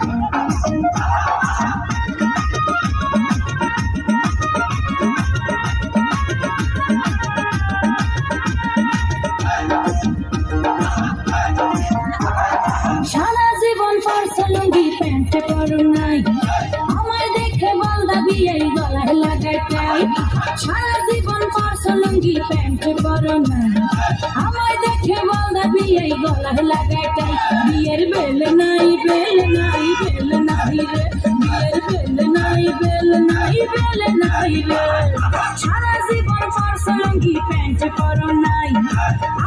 সারা জীবন পরছো লুঙ্গি pant পরো নাই, আমায় দেখে বল দাবি এই গলায় লাগাটাই। সারা জীবন পরছো লুঙ্গি প্যান্ট পরো নাই, আমায় দেখে বল দাবি এই গলায় লাগাটাই। বিয়ের বেল নাই, বেল নাই, বেল নাই রে, বিয়ের বেল নাই, বেল নাই, বেল নাই রে। সারা জীবন পরছো লুঙ্গি প্যান্ট পরো নাই,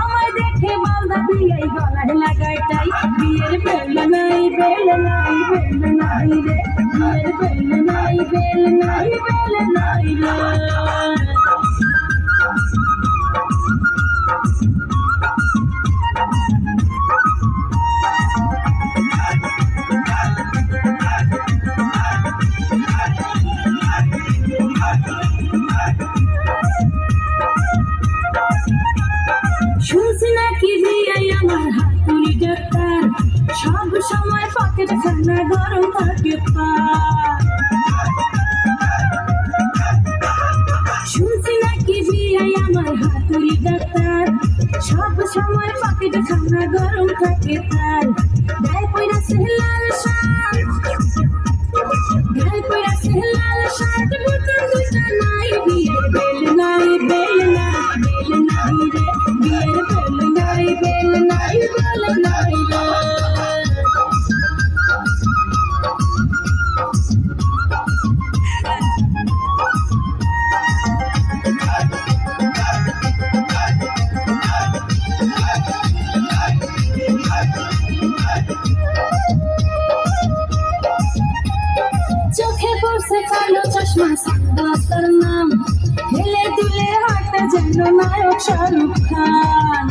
আমায় দেখে বল দাবি এই গলায় লাগাটাই। বিয়ের বেল নাই, বেল নাই, বেল নাই রে, বিয়ের বেল নাই, বেল নাই, বেল নাই রে। শুনছি নাকি বিয়াই আমার হাতুড়ি ডাক্তার, সব সময় পকেট খানা গরম থাকে তার। শুনছি নাকি বিয়াই আমার হাতুড়ি ডাক্তার, সব সময় পকেট খানা গরম থাকে তার। গায়ে পইরাছে লাল শার্ট, গায়ে পইরাছে লাল শার্ট, বোতাম দুইটা নাই। বিয়ের বেল নাই, বেল নাই, বেল নাই রে, বিয়ের বেল নাই, বেল নাই, বেল নাই রে। চোখে পড়ছে কালো চশমা, সানগ্লাসের নাম, হেলে দুলে হাঁটে যেন নায়ক শাহরুখ খান।